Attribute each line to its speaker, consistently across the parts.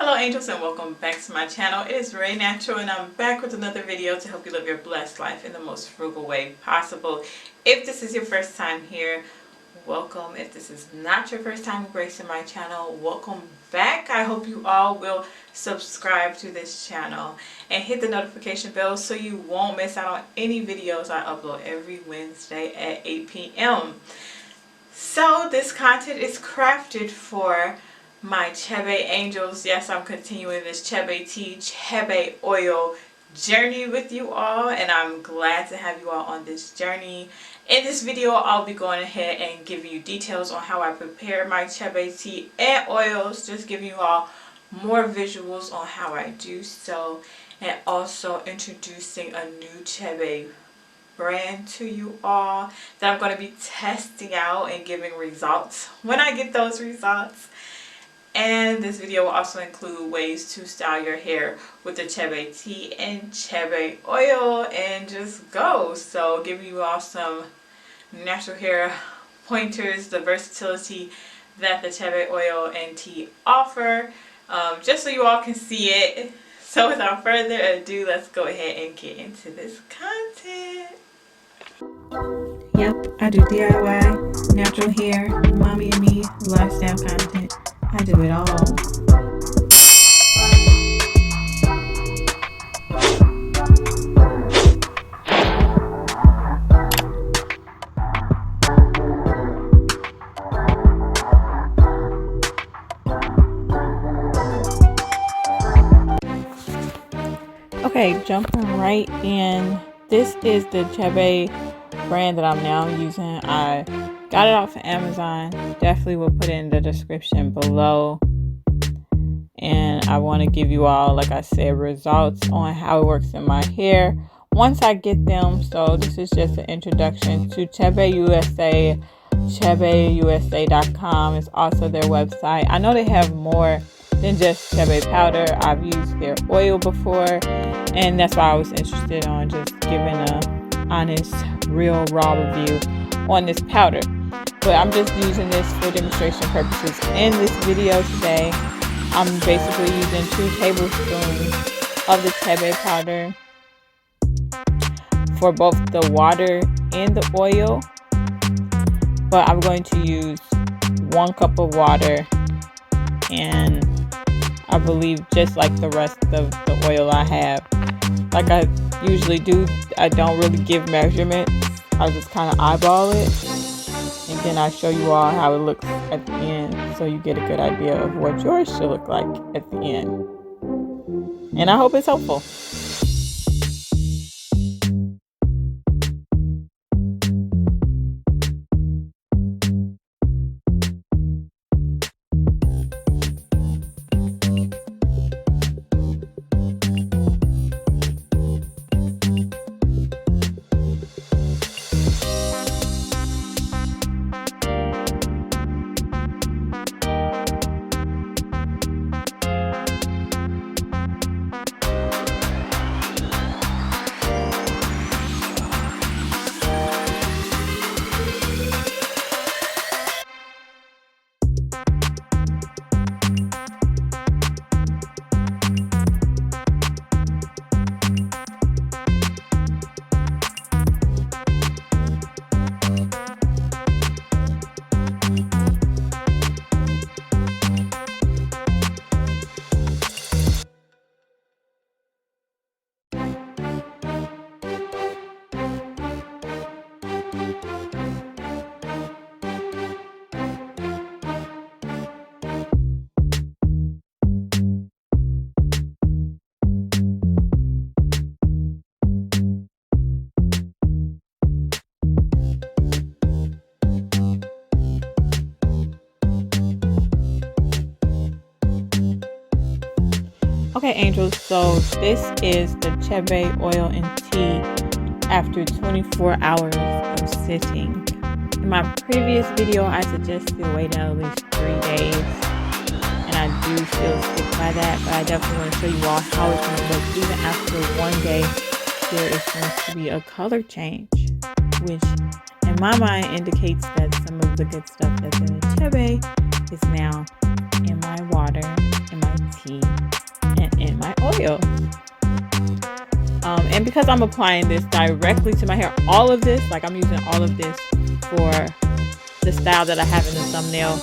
Speaker 1: Hello angels and welcome back to my channel. It is Ray Natural and I'm back with another video to help you live your blessed life in the most frugal way possible. If this is your first time here, welcome. If this is not your first time gracing my channel, welcome back. I hope you all will subscribe to this channel and hit the notification bell so you won't miss out on any videos I upload every Wednesday at 8 p.m. So this content is crafted for my Chebe angels. Yes, I'm continuing this Chebe tea, Chebe oil journey with you all, and I'm glad to have you all on this journey. In this video, I'll be going ahead and giving you details on how I prepare my Chebe tea and oils, just giving you all more visuals on how I do so, and also introducing a new Chebe brand to you all that I'm going to be testing out and giving results when I get those results. And this video will also include ways to style your hair with the Chebe tea and Chebe oil and just go. So giving you all some natural hair pointers, the versatility that the Chebe oil and tea offer, just so you all can see it. So without further ado, let's go ahead and get into this content. Yep, I do DIY, natural hair, mommy and me, lifestyle content. I do it all. Okay, jumping right in. This is the Chebe brand that I'm now using. I got it off of Amazon. Definitely will put it in the description below. And I want to give you all, like I said, results on how it works in my hair once I get them. So this is just an introduction to Chebe USA. ChebeUSA.com is also their website. I know they have more than just Chebe Powder. I've used their oil before, and that's why I was interested on just giving a honest, real, raw review on this powder. But I'm just using this for demonstration purposes. In this video today, I'm basically using 2 tablespoons of the Chebe powder for both the water and the oil. But I'm going to use 1 cup of water, and I believe just like the rest of the oil I have. Like I usually do, I don't really give measurements. I just kind of eyeball it, and then I show you all how it looks at the end, so you get a good idea of what yours should look like at the end. And I hope it's helpful. Okay, angels, so this is the Chebe oil and tea after 24 hours of sitting. In my previous video, I suggested waiting at least 3 days, and I do still stick by that, but I definitely want to show you all how it's going to look. Even after 1 day, there is going to be a color change, which in my mind indicates that some of the good stuff that's in the Chebe is now in my water, in my tea, oil. And because I'm applying this directly to my hair, all of this, like I'm using all of this for the style that I have in the thumbnail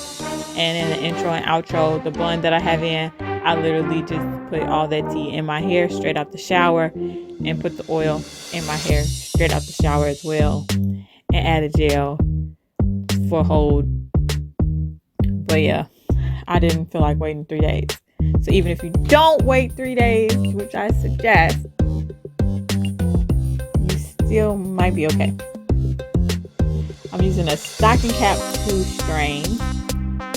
Speaker 1: and in the intro and outro, the blend that I have in, I literally just put all that tea in my hair straight out the shower and put the oil in my hair straight out the shower as well, and add a gel for hold. But yeah, I didn't feel like waiting 3 days. So even if you don't wait 3 days, which I suggest, you still might be okay. I'm using a stocking cap 2 strain.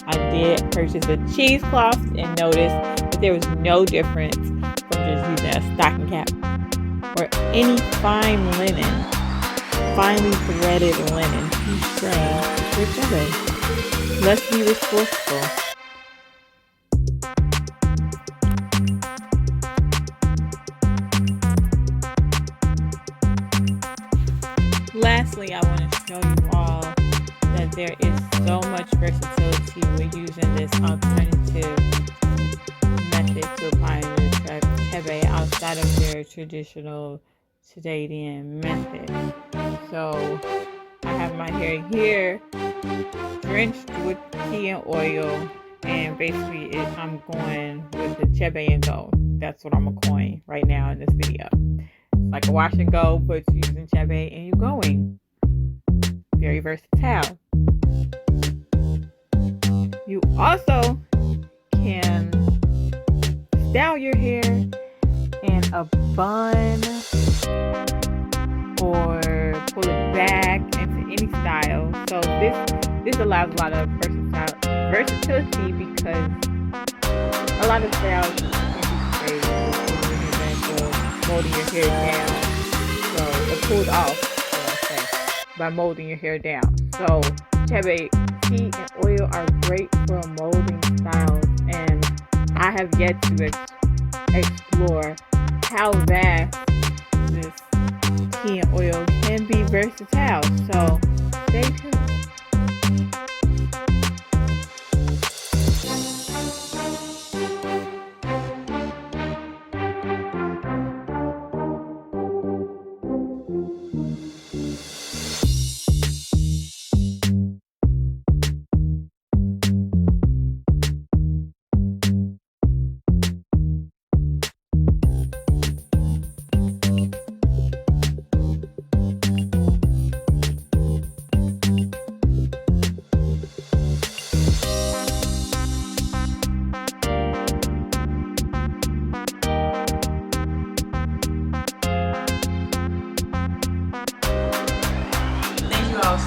Speaker 1: I did purchase a cheesecloth and noticed that there was no difference from just using a stocking cap or any fine linen, finely threaded linen 2 strain for Chebe. Let's be resourceful. Lastly, I want to show you all that there is so much versatility with using this alternative method to applying the Chebe outside of their traditional Canadian method. So I have my hair here drenched with tea and oil, and basically I'm going with the Chebe and go. That's what I'm going right now in this video. Like a wash and go, but you're using Chebe and you're going. Very versatile. You also can style your hair in a bun or pull it back into any style. So this allows a lot of versatility because a lot of styles can be molding your hair down, so it pulled off, by molding your hair down. So Chebe tea and oil are great for molding styles, and I have yet to explore how vast this tea and oil can be versatile. So stay tuned.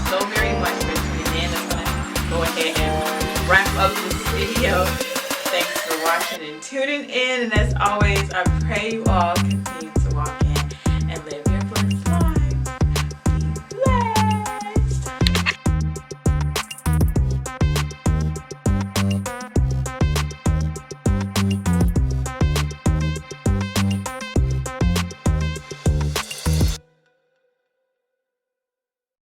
Speaker 1: So very much for tuning in. I'm going to go ahead and wrap up this video. Thanks for watching and tuning in. And as always, I pray you all